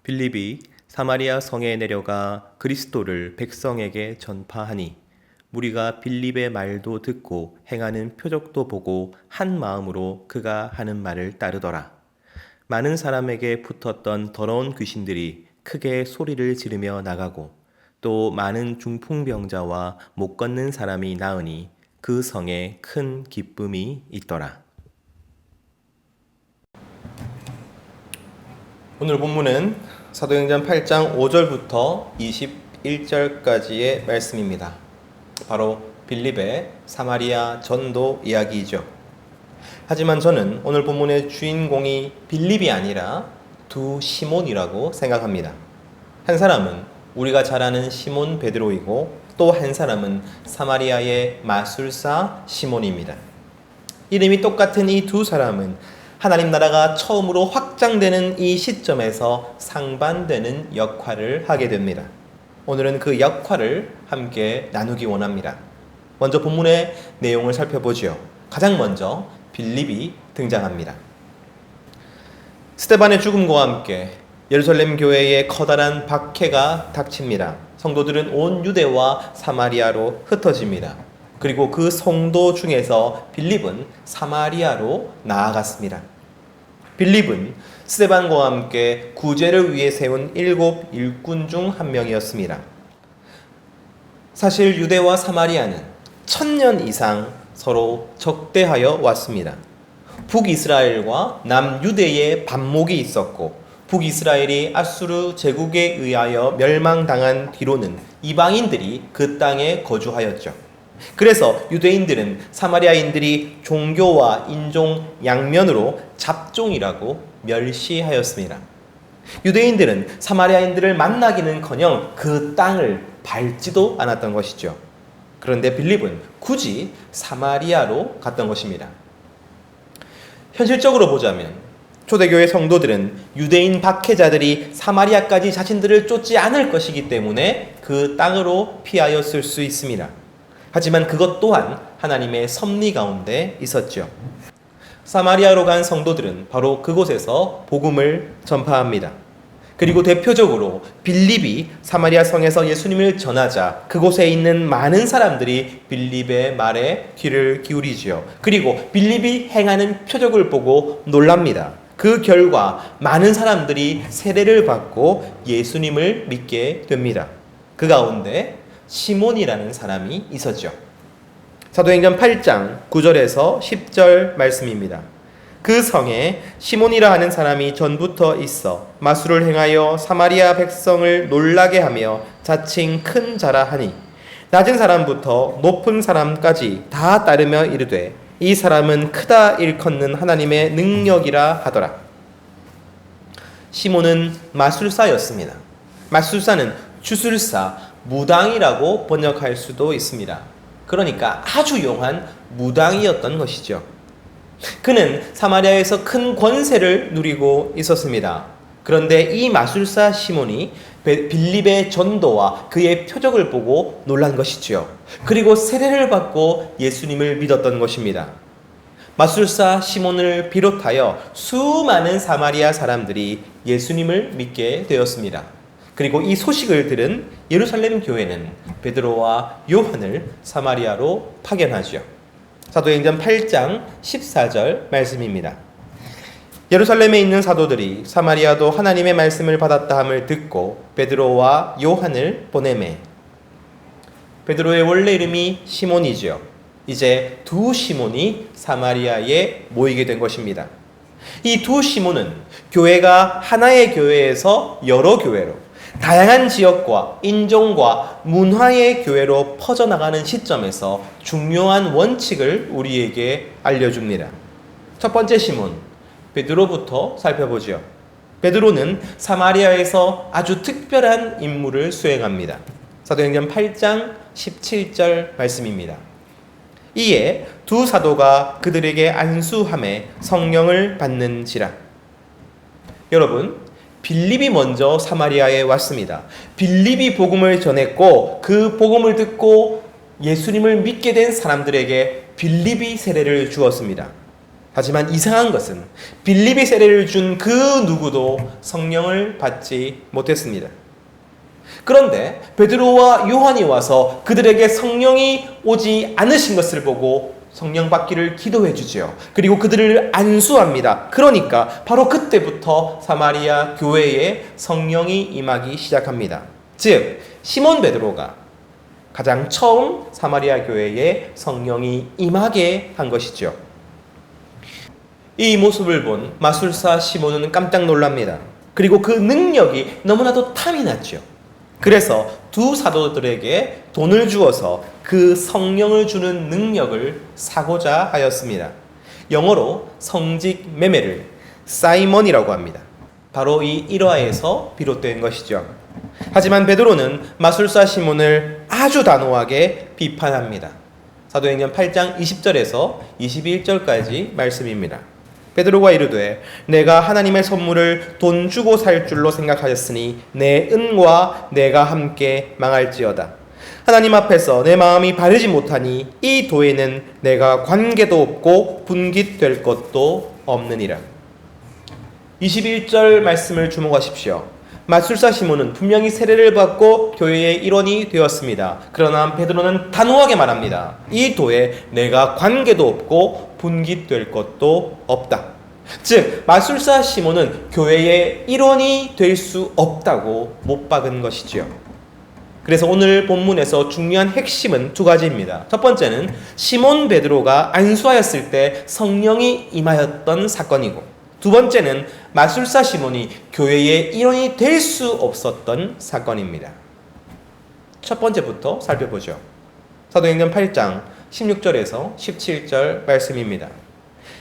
빌립이 사마리아 성에 내려가 그리스도를 백성에게 전파하니 무리가 빌립의 말도 듣고 행하는 표적도 보고 한 마음으로 그가 하는 말을 따르더라. 많은 사람에게 붙었던 더러운 귀신들이 크게 소리를 지르며 나가고 또 많은 중풍병자와 못 걷는 사람이 나으니 그 성에 큰 기쁨이 있더라. 오늘 본문은 사도행전 8장 5절부터 21절까지의 말씀입니다. 바로 빌립의 사마리아 전도 이야기이죠. 하지만 저는 오늘 본문의 주인공이 빌립이 아니라 두 시몬이라고 생각합니다. 한 사람은 우리가 잘 아는 시몬 베드로이고 또 한 사람은 사마리아의 마술사 시몬입니다. 이름이 똑같은 이 두 사람은 하나님 나라가 처음으로 확장되는 이 시점에서 상반되는 역할을 하게 됩니다. 오늘은 그 역할을 함께 나누기 원합니다. 먼저 본문의 내용을 살펴보죠. 가장 먼저 빌립이 등장합니다. 스데반의 죽음과 함께 예루살렘 교회에 커다란 박해가 닥칩니다. 성도들은 온 유대와 사마리아로 흩어집니다. 그리고 그 성도 중에서 빌립은 사마리아로 나아갔습니다. 빌립은 스데반과 함께 구제를 위해 세운 7 일꾼 중 한 명이었습니다. 사실 유대와 사마리아는 1000년 이상 서로 적대하여 왔습니다. 북이스라엘과 남유대의 반목이 있었고 북이스라엘이 아수르 제국에 의하여 멸망당한 뒤로는 이방인들이 그 땅에 거주하였죠. 그래서 유대인들은 사마리아인들이 종교와 인종 양면으로 잡종이라고 멸시하였습니다. 유대인들은 사마리아인들을 만나기는커녕 그 땅을 밟지도 않았던 것이죠. 그런데 빌립은 굳이 사마리아로 갔던 것입니다. 현실적으로 보자면 초대교회 성도들은 유대인 박해자들이 사마리아까지 자신들을 쫓지 않을 것이기 때문에 그 땅으로 피하였을 수 있습니다. 하지만 그것 또한 하나님의 섭리 가운데 있었죠. 사마리아로 간 성도들은 바로 그곳에서 복음을 전파합니다. 그리고 대표적으로 빌립이 사마리아 성에서 예수님을 전하자 그곳에 있는 많은 사람들이 빌립의 말에 귀를 기울이지요. 그리고 빌립이 행하는 표적을 보고 놀랍니다. 그 결과 많은 사람들이 세례를 받고 예수님을 믿게 됩니다. 그 가운데 시몬이라는 사람이 있었죠. 사도행전 8장 9절에서 10절 말씀입니다. 그 성에 시몬이라 하는 사람이 전부터 있어 마술을 행하여 사마리아 백성을 놀라게 하며 자칭 큰 자라 하니 낮은 사람부터 높은 사람까지 다 따르며 이르되 이 사람은 크다 일컫는 하나님의 능력이라 하더라. 시몬은 마술사였습니다. 마술사는 주술사, 무당이라고 번역할 수도 있습니다. 그러니까 아주 용한 무당이었던 것이죠. 그는 사마리아에서 큰 권세를 누리고 있었습니다. 그런데 이 마술사 시몬이 빌립의 전도와 그의 표적을 보고 놀란 것이지요. 그리고 세례를 받고 예수님을 믿었던 것입니다. 마술사 시몬을 비롯하여 수많은 사마리아 사람들이 예수님을 믿게 되었습니다. 그리고 이 소식을 들은 예루살렘 교회는 베드로와 요한을 사마리아로 파견하죠. 사도행전 8장 14절 말씀입니다. 예루살렘에 있는 사도들이 사마리아도 하나님의 말씀을 받았다 함을 듣고 베드로와 요한을 보내매. 베드로의 원래 이름이 시몬이죠. 이제 두 시몬이 사마리아에 모이게 된 것입니다. 이 두 시몬은 교회가 하나의 교회에서 여러 교회로 다양한 지역과 인종과 문화의 교회로 퍼져나가는 시점에서 중요한 원칙을 우리에게 알려줍니다. 첫 번째 시몬, 베드로부터 살펴보죠. 베드로는 사마리아에서 아주 특별한 임무를 수행합니다. 사도행전 8장 17절 말씀입니다. 이에 두 사도가 그들에게 안수함에 성령을 받는지라. 여러분, 빌립이 먼저 사마리아에 왔습니다. 빌립이 복음을 전했고 그 복음을 듣고 예수님을 믿게 된 사람들에게 빌립이 세례를 주었습니다. 하지만 이상한 것은 빌립이 세례를 준 그 누구도 성령을 받지 못했습니다. 그런데 베드로와 요한이 와서 그들에게 성령이 오지 않으신 것을 보고 성령 받기를 기도해 주지요. 그리고 그들을 안수합니다. 그러니까 바로 그때부터 사마리아 교회에 성령이 임하기 시작합니다. 즉 시몬 베드로가 가장 처음 사마리아 교회에 성령이 임하게 한 것이죠. 이 모습을 본 마술사 시몬은 깜짝 놀랍니다. 그리고 그 능력이 너무나도 탐이 났죠. 그래서 두 사도들에게 돈을 주어서 그 성령을 주는 능력을 사고자 하였습니다. 영어로 성직 매매를 사이먼이라고 합니다. 바로 이 일화에서 비롯된 것이죠. 하지만 베드로는 마술사 시몬을 아주 단호하게 비판합니다. 사도행전 8장 20절에서 21절까지 말씀입니다. 베드로가 이르되 내가 하나님의 선물을 돈 주고 살 줄로 생각하였으니 내 은과 내가 함께 망할지어다. 하나님 앞에서 내 마음이 바르지 못하니 이 도에는 내가 관계도 없고 분깃될 것도 없느니라. 21절 말씀을 주목하십시오. 마술사 시몬은 분명히 세례를 받고 교회의 일원이 되었습니다. 그러나 베드로는 단호하게 말합니다. 이 도에 내가 관계도 없고 분깃될 것도 없다. 즉 마술사 시몬은 교회의 일원이 될 수 없다고 못 박은 것이지요. 그래서 오늘 본문에서 중요한 핵심은 두 가지입니다. 첫 번째는 시몬 베드로가 안수하였을 때 성령이 임하였던 사건이고, 두 번째는 마술사 시몬이 교회의 일원이 될 수 없었던 사건입니다. 첫 번째부터 살펴보죠. 사도행전 8장 16절에서 17절 말씀입니다.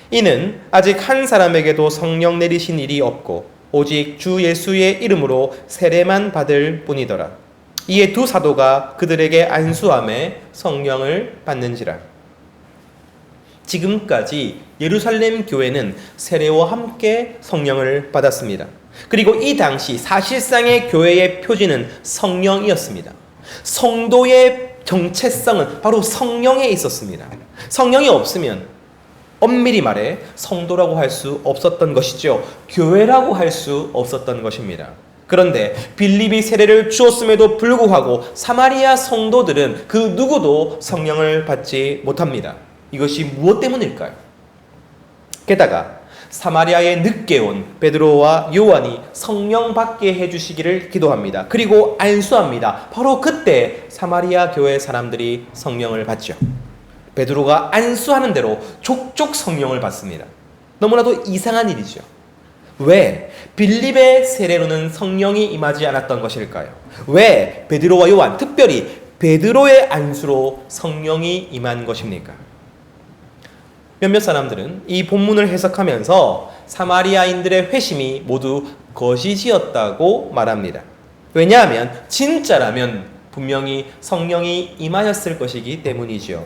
이는 아직 한 사람에게도 성령 내리신 일이 없고 오직 주 예수의 이름으로 세례만 받을 뿐이더라. 이에 두 사도가 그들에게 안수함에 성령을 받는지라. 지금까지 예루살렘 교회는 세례와 함께 성령을 받았습니다. 그리고 이 당시 사실상의 교회의 표지는 성령이었습니다. 성도의 정체성은 바로 성령에 있었습니다. 성령이 없으면 엄밀히 말해 성도라고 할 수 없었던 것이죠. 교회라고 할 수 없었던 것입니다. 그런데 빌립이 세례를 주었음에도 불구하고 사마리아 성도들은 그 누구도 성령을 받지 못합니다. 이것이 무엇 때문일까요? 게다가 사마리아에 늦게 온 베드로와 요한이 성령 받게 해주시기를 기도합니다. 그리고 안수합니다. 바로 그때 사마리아 교회 사람들이 성령을 받죠. 베드로가 안수하는 대로 족족 성령을 받습니다. 너무나도 이상한 일이죠. 왜 빌립의 세례로는 성령이 임하지 않았던 것일까요? 왜 베드로와 요한, 특별히 베드로의 안수로 성령이 임한 것입니까? 몇몇 사람들은 이 본문을 해석하면서 사마리아인들의 회심이 모두 거짓이었다고 말합니다. 왜냐하면 진짜라면 분명히 성령이 임하였을 것이기 때문이죠.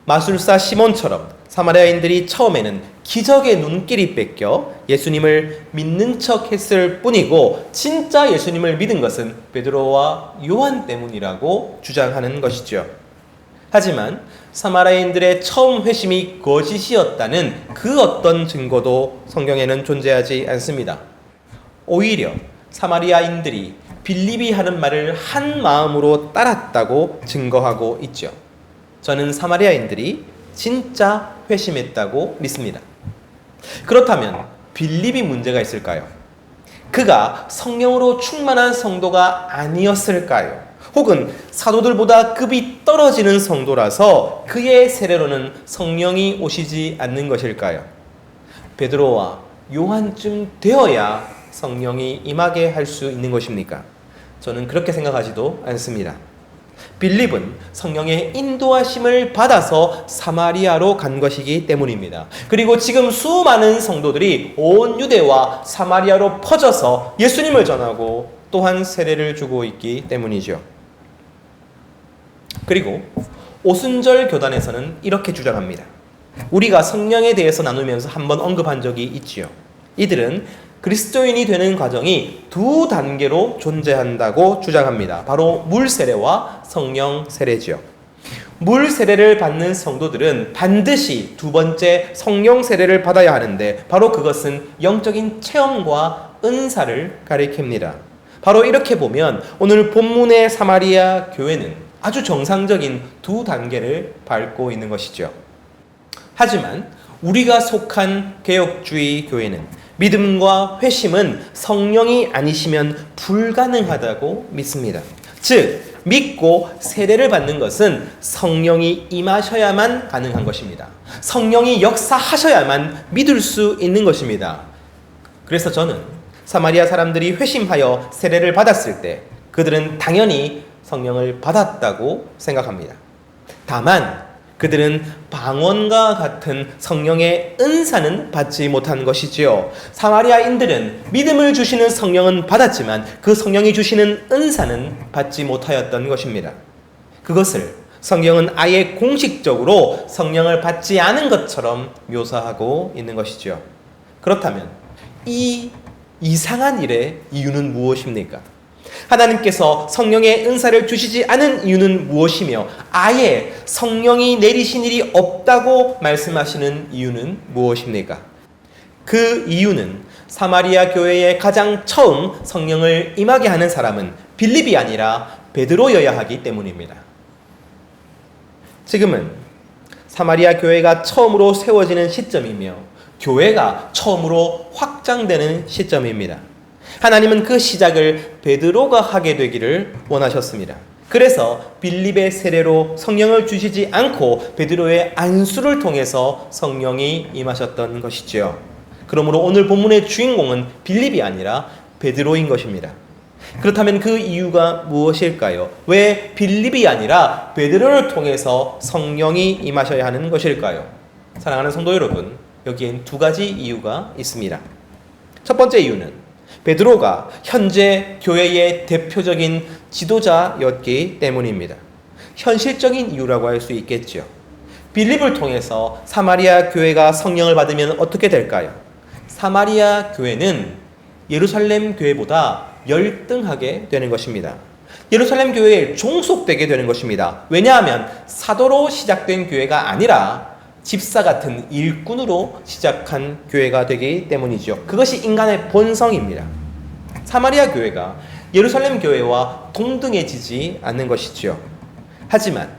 마술사 시몬처럼 사마리아인들이 처음에는 기적의 눈길이 뺏겨 예수님을 믿는 척 했을 뿐이고 진짜 예수님을 믿은 것은 베드로와 요한 때문이라고 주장하는 것이죠. 하지만 사마리아인들의 처음 회심이 거짓이었다는 그 어떤 증거도 성경에는 존재하지 않습니다. 오히려 사마리아인들이 빌립이 하는 말을 한 마음으로 따랐다고 증거하고 있죠. 저는 사마리아인들이 진짜 회심했다고 믿습니다. 그렇다면 빌립이 문제가 있을까요? 그가 성령으로 충만한 성도가 아니었을까요? 혹은 사도들보다 급이 떨어지는 성도라서 그의 세례로는 성령이 오시지 않는 것일까요? 베드로와 요한쯤 되어야 성령이 임하게 할 수 있는 것입니까? 저는 그렇게 생각하지도 않습니다. 빌립은 성령의 인도하심을 받아서 사마리아로 간 것이기 때문입니다. 그리고 지금 수많은 성도들이 온 유대와 사마리아로 퍼져서 예수님을 전하고 또한 세례를 주고 있기 때문이죠. 그리고 오순절 교단에서는 이렇게 주장합니다. 우리가 성령에 대해서 나누면서 한번 언급한 적이 있지요. 이들은 그리스도인이 되는 과정이 두 단계로 존재한다고 주장합니다. 바로 물 세례와 성령 세례지요. 물 세례를 받는 성도들은 반드시 두 번째 성령 세례를 받아야 하는데 바로 그것은 영적인 체험과 은사를 가리킵니다. 바로 이렇게 보면 오늘 본문의 사마리아 교회는 아주 정상적인 두 단계를 밟고 있는 것이죠. 하지만 우리가 속한 개혁주의 교회는 믿음과 회심은 성령이 아니시면 불가능하다고 믿습니다. 즉, 믿고 세례를 받는 것은 성령이 임하셔야만 가능한 것입니다. 성령이 역사하셔야만 믿을 수 있는 것입니다. 그래서 저는 사마리아 사람들이 회심하여 세례를 받았을 때 그들은 당연히 성령을 받았다고 생각합니다. 다만 그들은 방언과 같은 성령의 은사는 받지 못한 것이지요. 사마리아인들은 믿음을 주시는 성령은 받았지만 그 성령이 주시는 은사는 받지 못하였던 것입니다. 그것을 성경은 아예 공식적으로 성령을 받지 않은 것처럼 묘사하고 있는 것이죠. 그렇다면 이 이상한 일의 이유는 무엇입니까? 하나님께서 성령의 은사를 주시지 않은 이유는 무엇이며 아예 성령이 내리신 일이 없다고 말씀하시는 이유는 무엇입니까? 그 이유는 사마리아 교회에 가장 처음 성령을 임하게 하는 사람은 빌립이 아니라 베드로여야 하기 때문입니다. 지금은 사마리아 교회가 처음으로 세워지는 시점이며 교회가 처음으로 확장되는 시점입니다. 하나님은 그 시작을 베드로가 하게 되기를 원하셨습니다. 그래서 빌립의 세례로 성령을 주시지 않고 베드로의 안수를 통해서 성령이 임하셨던 것이지요. 그러므로 오늘 본문의 주인공은 빌립이 아니라 베드로인 것입니다. 그렇다면 그 이유가 무엇일까요? 왜 빌립이 아니라 베드로를 통해서 성령이 임하셔야 하는 것일까요? 사랑하는 성도 여러분, 여기엔 두 가지 이유가 있습니다. 첫 번째 이유는 베드로가 현재 교회의 대표적인 지도자였기 때문입니다. 현실적인 이유라고 할 수 있겠죠. 빌립을 통해서 사마리아 교회가 성령을 받으면 어떻게 될까요? 사마리아 교회는 예루살렘 교회보다 열등하게 되는 것입니다. 예루살렘 교회에 종속되게 되는 것입니다. 왜냐하면 사도로 시작된 교회가 아니라 집사 같은 일꾼으로 시작한 교회가 되기 때문이죠. 그것이 인간의 본성입니다. 사마리아 교회가 예루살렘 교회와 동등해지지 않는 것이죠. 하지만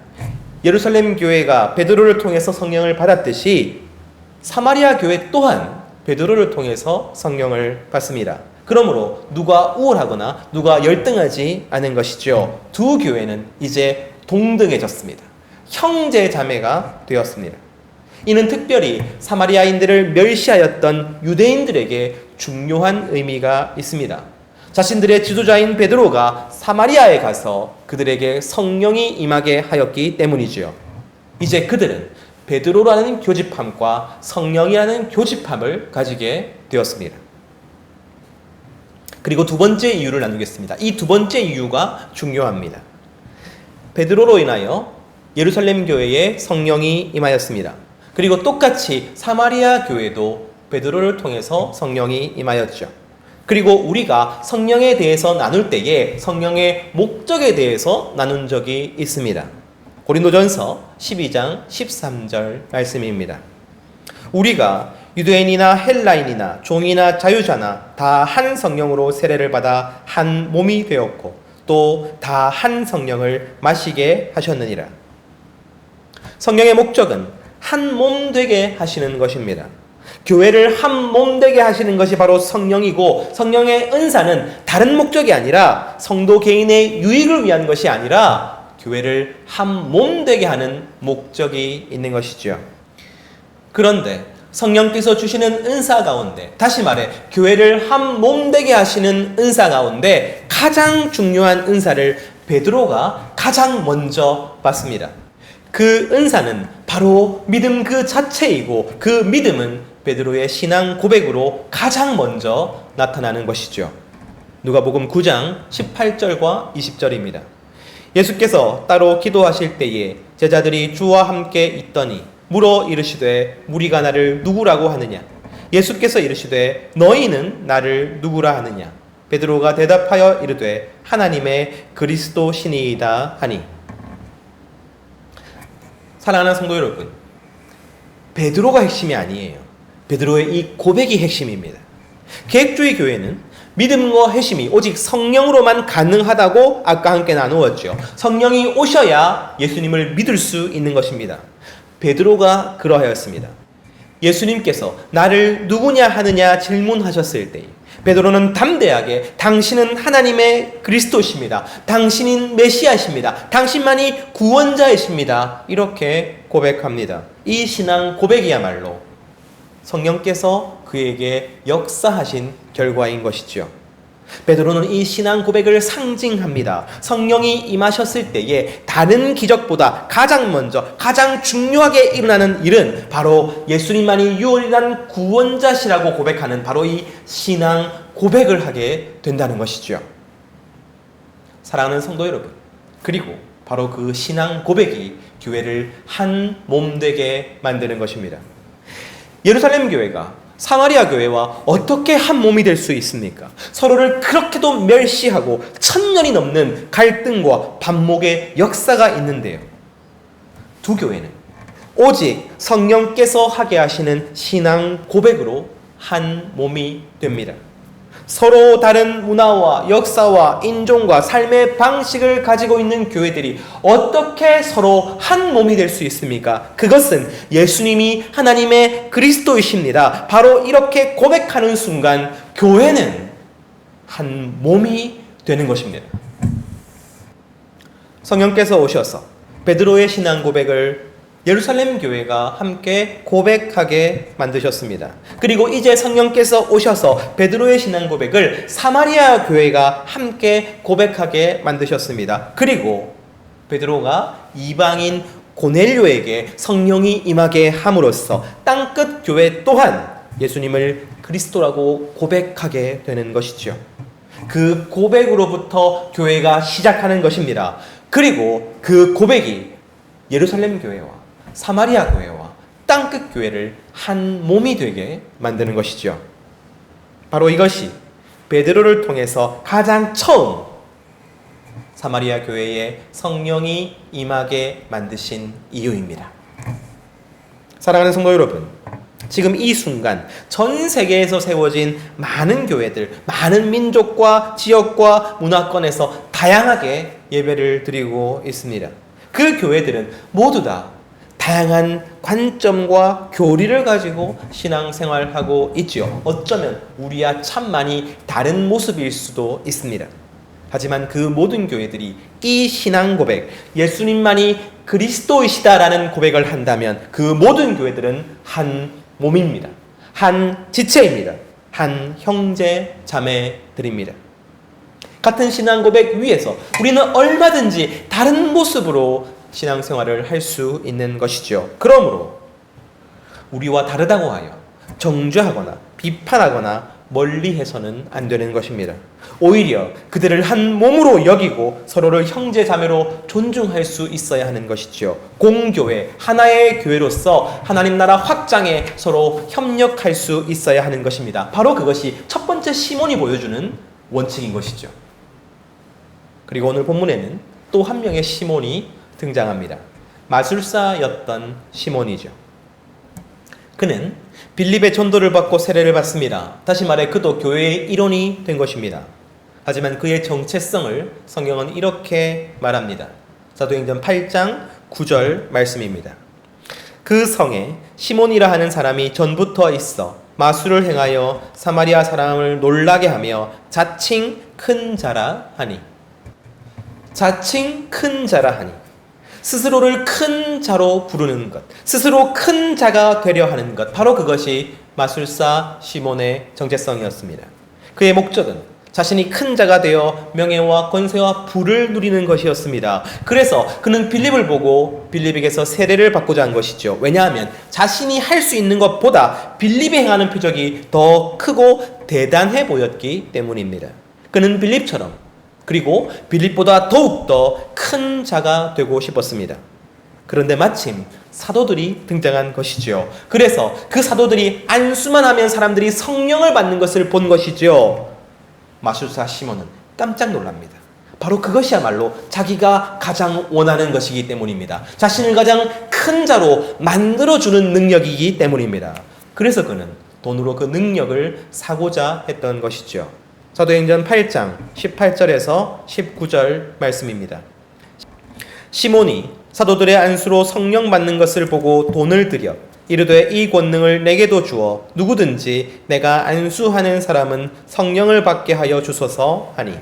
예루살렘 교회가 베드로를 통해서 성령을 받았듯이 사마리아 교회 또한 베드로를 통해서 성령을 받습니다. 그러므로 누가 우월하거나 누가 열등하지 않은 것이죠. 두 교회는 이제 동등해졌습니다. 형제 자매가 되었습니다. 이는 특별히 사마리아인들을 멸시하였던 유대인들에게 중요한 의미가 있습니다. 자신들의 지도자인 베드로가 사마리아에 가서 그들에게 성령이 임하게 하였기 때문이지요. 이제 그들은 베드로라는 교집함과 성령이라는 교집함을 가지게 되었습니다. 그리고 두 번째 이유를 나누겠습니다. 이 두 번째 이유가 중요합니다. 베드로로 인하여 예루살렘 교회에 성령이 임하였습니다. 그리고 똑같이 사마리아 교회도 베드로를 통해서 성령이 임하였죠. 그리고 우리가 성령에 대해서 나눌 때에 성령의 목적에 대해서 나눈 적이 있습니다. 고린도전서 12장 13절 말씀입니다. 우리가 유대인이나 헬라인이나 종이나 자유자나 다 한 성령으로 세례를 받아 한 몸이 되었고 또 다 한 성령을 마시게 하셨느니라. 성령의 목적은 한 몸 되게 하시는 것입니다. 교회를 한 몸 되게 하시는 것이 바로 성령이고 성령의 은사는 다른 목적이 아니라 성도 개인의 유익을 위한 것이 아니라 교회를 한 몸 되게 하는 목적이 있는 것이죠. 그런데 성령께서 주시는 은사 가운데, 다시 말해 교회를 한 몸 되게 하시는 은사 가운데 가장 중요한 은사를 베드로가 가장 먼저 받습니다. 그 은사는 바로 믿음 그 자체이고 그 믿음은 베드로의 신앙 고백으로 가장 먼저 나타나는 것이죠. 누가복음 9장 18절과 20절입니다. 예수께서 따로 기도하실 때에 제자들이 주와 함께 있더니 물어 이르시되 무리가 나를 누구라고 하느냐? 예수께서 이르시되 너희는 나를 누구라 하느냐? 베드로가 대답하여 이르되 하나님의 그리스도시니이다 하니. 사랑하는 성도 여러분, 베드로가 핵심이 아니에요. 베드로의 이 고백이 핵심입니다. 계획주의 교회는 믿음과 회심이 오직 성령으로만 가능하다고 아까 함께 나누었죠. 성령이 오셔야 예수님을 믿을 수 있는 것입니다. 베드로가 그러하였습니다. 예수님께서 나를 누구냐 하느냐 질문하셨을 때 베드로는 담대하게 당신은 하나님의 그리스도십니다. 당신인 메시아십니다. 당신만이 구원자이십니다. 이렇게 고백합니다. 이 신앙 고백이야말로 성령께서 그에게 역사하신 결과인 것이죠. 베드로는 이 신앙 고백을 상징합니다. 성령이 임하셨을 때에 다른 기적보다 가장 먼저 가장 중요하게 일어나는 일은 바로 예수님만이 유일한 구원자시라고 고백하는 바로 이 신앙 고백을 하게 된다는 것이죠. 사랑하는 성도 여러분, 그리고 바로 그 신앙 고백이 교회를 한 몸 되게 만드는 것입니다. 예루살렘 교회가 사마리아 교회와 어떻게 한 몸이 될 수 있습니까? 서로를 그렇게도 멸시하고 1000년이 넘는 갈등과 반목의 역사가 있는데요. 두 교회는 오직 성령께서 하게 하시는 신앙 고백으로 한 몸이 됩니다. 서로 다른 문화와 역사와 인종과 삶의 방식을 가지고 있는 교회들이 어떻게 서로 한 몸이 될 수 있습니까? 그것은 예수님이 하나님의 그리스도이십니다. 바로 이렇게 고백하는 순간 교회는 한 몸이 되는 것입니다. 성령께서 오셔서 베드로의 신앙 고백을 예루살렘 교회가 함께 고백하게 만드셨습니다. 그리고 이제 성령께서 오셔서 베드로의 신앙 고백을 사마리아 교회가 함께 고백하게 만드셨습니다. 그리고 베드로가 이방인 고넬료에게 성령이 임하게 함으로써 땅끝 교회 또한 예수님을 그리스도라고 고백하게 되는 것이죠. 그 고백으로부터 교회가 시작하는 것입니다. 그리고 그 고백이 예루살렘 교회와 사마리아 교회와 땅끝 교회를 한 몸이 되게 만드는 것이죠. 바로 이것이 베드로를 통해서 가장 처음 사마리아 교회에 성령이 임하게 만드신 이유입니다. 사랑하는 성도 여러분, 지금 이 순간 전 세계에서 세워진 많은 교회들, 많은 민족과 지역과 문화권에서 다양하게 예배를 드리고 있습니다. 그 교회들은 모두 다 다양한 관점과 교리를 가지고 신앙생활하고 있지요. 어쩌면 우리와 참 많이 다른 모습일 수도 있습니다. 하지만 그 모든 교회들이 이 신앙 고백, 예수님만이 그리스도이시다라는 고백을 한다면 그 모든 교회들은 한 몸입니다. 한 지체입니다. 한 형제 자매들입니다. 같은 신앙 고백 위에서 우리는 얼마든지 다른 모습으로 신앙생활을 할 수 있는 것이죠. 그러므로 우리와 다르다고 하여 정죄하거나 비판하거나 멀리해서는 안 되는 것입니다. 오히려 그들을 한 몸으로 여기고 서로를 형제 자매로 존중할 수 있어야 하는 것이죠. 공교회, 하나의 교회로서 하나님 나라 확장에 서로 협력할 수 있어야 하는 것입니다. 바로 그것이 첫 번째 시몬이 보여주는 원칙인 것이죠. 그리고 오늘 본문에는 또 한 명의 시몬이 등장합니다. 마술사였던 시몬이죠. 그는 빌립의 전도를 받고 세례를 받습니다. 다시 말해 그도 교회의 일원이 된 것입니다. 하지만 그의 정체성을 성경은 이렇게 말합니다. 사도행전 8장 9절 말씀입니다. 그 성에 시몬이라 하는 사람이 전부터 있어 마술을 행하여 사마리아 사람을 놀라게 하며 자칭 큰 자라 하니. 자칭 큰 자라 하니. 스스로를 큰 자로 부르는 것, 스스로 큰 자가 되려 하는 것, 바로 그것이 마술사 시몬의 정체성이었습니다. 그의 목적은 자신이 큰 자가 되어 명예와 권세와 부를 누리는 것이었습니다. 그래서 그는 빌립을 보고 빌립에게서 세례를 받고자 한 것이죠. 왜냐하면 자신이 할 수 있는 것보다 빌립이 행하는 표적이 더 크고 대단해 보였기 때문입니다. 그는 빌립처럼 그리고 빌립보다 더욱더 큰 자가 되고 싶었습니다. 그런데 마침 사도들이 등장한 것이죠. 그래서 그 사도들이 안수만 하면 사람들이 성령을 받는 것을 본 것이죠. 마술사 시몬은 깜짝 놀랍니다. 바로 그것이야말로 자기가 가장 원하는 것이기 때문입니다. 자신을 가장 큰 자로 만들어주는 능력이기 때문입니다. 그래서 그는 돈으로 그 능력을 사고자 했던 것이죠. 사도행전 8장 18절에서 19절 말씀입니다. 시몬이 사도들의 안수로 성령 받는 것을 보고 돈을 들여 이르되 이 권능을 내게도 주어 누구든지 내가 안수하는 사람은 성령을 받게 하여 주소서 하니.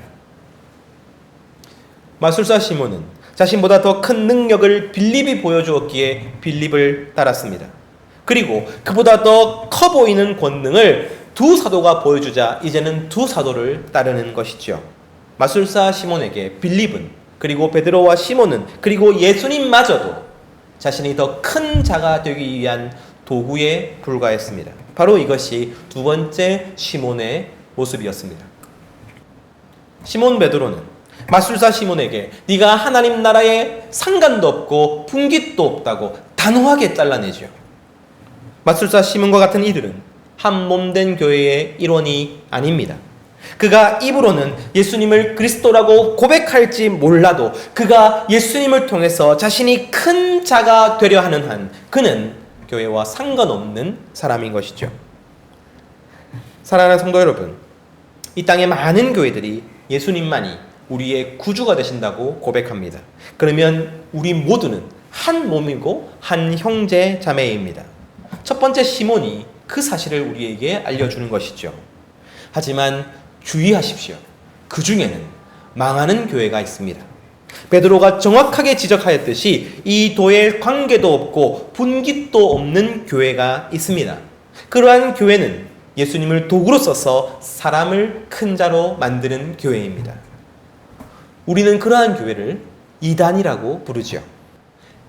마술사 시몬은 자신보다 더 큰 능력을 빌립이 보여주었기에 빌립을 따랐습니다. 그리고 그보다 더 커 보이는 권능을 두 사도가 보여주자 이제는 두 사도를 따르는 것이죠. 마술사 시몬에게 빌립은, 그리고 베드로와 시몬은, 그리고 예수님마저도 자신이 더 큰 자가 되기 위한 도구에 불과했습니다. 바로 이것이 두 번째 시몬의 모습이었습니다. 시몬 베드로는 마술사 시몬에게 네가 하나님 나라에 상관도 없고 분깃도 없다고 단호하게 잘라내죠. 마술사 시몬과 같은 이들은 한 몸된 교회의 일원이 아닙니다. 그가 입으로는 예수님을 그리스도라고 고백할지 몰라도 그가 예수님을 통해서 자신이 큰 자가 되려 하는 한 그는 교회와 상관없는 사람인 것이죠. 사랑하는 성도 여러분, 이 땅의 많은 교회들이 예수님만이 우리의 구주가 되신다고 고백합니다. 그러면 우리 모두는 한 몸이고 한 형제 자매입니다. 첫 번째 시몬이 그 사실을 우리에게 알려주는 것이죠. 하지만 주의하십시오. 그 중에는 망하는 교회가 있습니다. 베드로가 정확하게 지적하였듯이 이 도에 관계도 없고 분깃도 없는 교회가 있습니다. 그러한 교회는 예수님을 도구로 써서 사람을 큰 자로 만드는 교회입니다. 우리는 그러한 교회를 이단이라고 부르죠.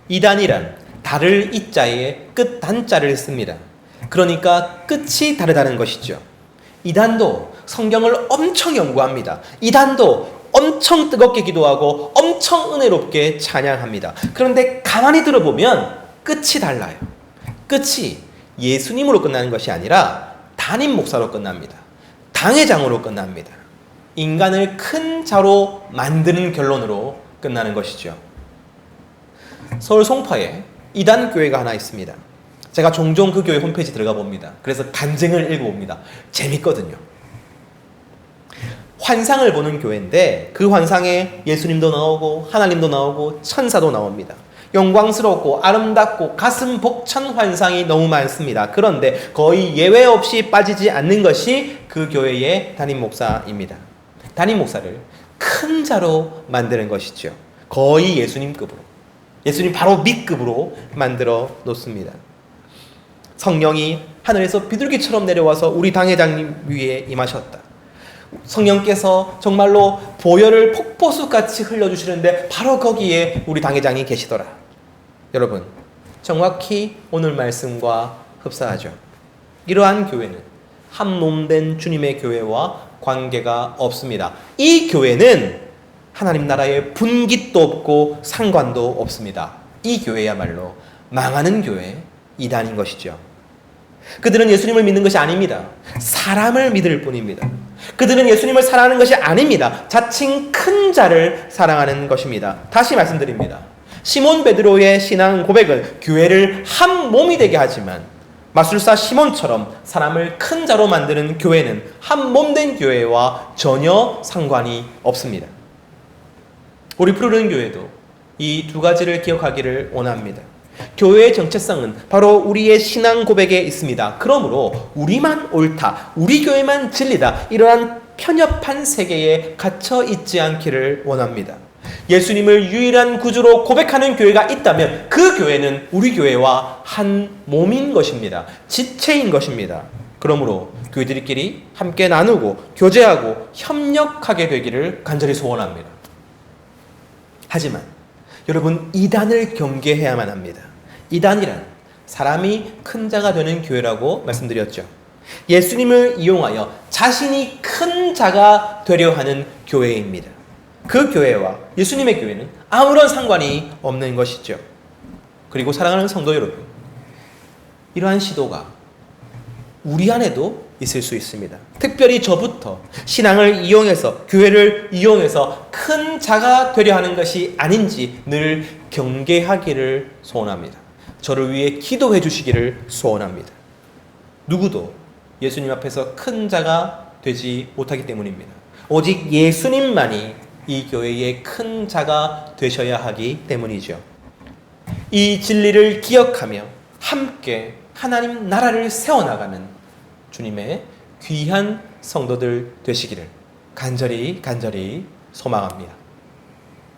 이단이란 달을 이자에 끝 단자를 씁니다. 그러니까 끝이 다르다는 것이죠. 이단도 성경을 엄청 연구합니다. 이단도 엄청 뜨겁게 기도하고 엄청 은혜롭게 찬양합니다. 그런데 가만히 들어보면 끝이 달라요. 끝이 예수님으로 끝나는 것이 아니라 담임 목사로 끝납니다. 당회장으로 끝납니다. 인간을 큰 자로 만드는 결론으로 끝나는 것이죠. 서울 송파에 이단 교회가 하나 있습니다. 제가 종종 그 교회 홈페이지 들어가 봅니다. 그래서 간증을 읽어봅니다. 재밌거든요. 환상을 보는 교회인데 그 환상에 예수님도 나오고 하나님도 나오고 천사도 나옵니다. 영광스럽고 아름답고 가슴 벅찬 환상이 너무 많습니다. 그런데 거의 예외 없이 빠지지 않는 것이 그 교회의 담임 목사입니다. 담임 목사를 큰 자로 만드는 것이죠. 거의 예수님급으로, 예수님 바로 밑급으로 만들어 놓습니다. 성령이 하늘에서 비둘기처럼 내려와서 우리 당회장님 위에 임하셨다. 성령께서 정말로 보혈을 폭포수같이 흘려주시는데 바로 거기에 우리 당회장이 계시더라. 여러분, 정확히 오늘 말씀과 흡사하죠. 이러한 교회는 한 몸된 주님의 교회와 관계가 없습니다. 이 교회는 하나님 나라에 분깃도 없고 상관도 없습니다. 이 교회야말로 망하는 교회, 이단인 것이죠. 그들은 예수님을 믿는 것이 아닙니다. 사람을 믿을 뿐입니다. 그들은 예수님을 사랑하는 것이 아닙니다. 자칭 큰 자를 사랑하는 것입니다. 다시 말씀드립니다. 시몬 베드로의 신앙 고백은 교회를 한 몸이 되게 하지만 마술사 시몬처럼 사람을 큰 자로 만드는 교회는 한 몸된 교회와 전혀 상관이 없습니다. 우리 푸르른 교회도 이 두 가지를 기억하기를 원합니다. 교회의 정체성은 바로 우리의 신앙 고백에 있습니다. 그러므로 우리만 옳다, 우리 교회만 진리다, 이러한 편협한 세계에 갇혀 있지 않기를 원합니다. 예수님을 유일한 구주로 고백하는 교회가 있다면 그 교회는 우리 교회와 한 몸인 것입니다. 지체인 것입니다. 그러므로 교회들끼리 함께 나누고 교제하고 협력하게 되기를 간절히 소원합니다. 하지만 여러분, 이단을 경계해야만 합니다. 이단이란 사람이 큰 자가 되는 교회라고 말씀드렸죠. 예수님을 이용하여 자신이 큰 자가 되려 하는 교회입니다. 그 교회와 예수님의 교회는 아무런 상관이 없는 것이죠. 그리고 사랑하는 성도 여러분, 이러한 시도가 우리 안에도 있을 수 있습니다. 특별히 저부터 신앙을 이용해서, 교회를 이용해서 큰 자가 되려 하는 것이 아닌지 늘 경계하기를 소원합니다. 저를 위해 기도해 주시기를 소원합니다. 누구도 예수님 앞에서 큰 자가 되지 못하기 때문입니다. 오직 예수님만이 이 교회의 큰 자가 되셔야 하기 때문이죠. 이 진리를 기억하며 함께 하나님 나라를 세워나가는 주님의 귀한 성도들 되시기를 간절히 소망합니다.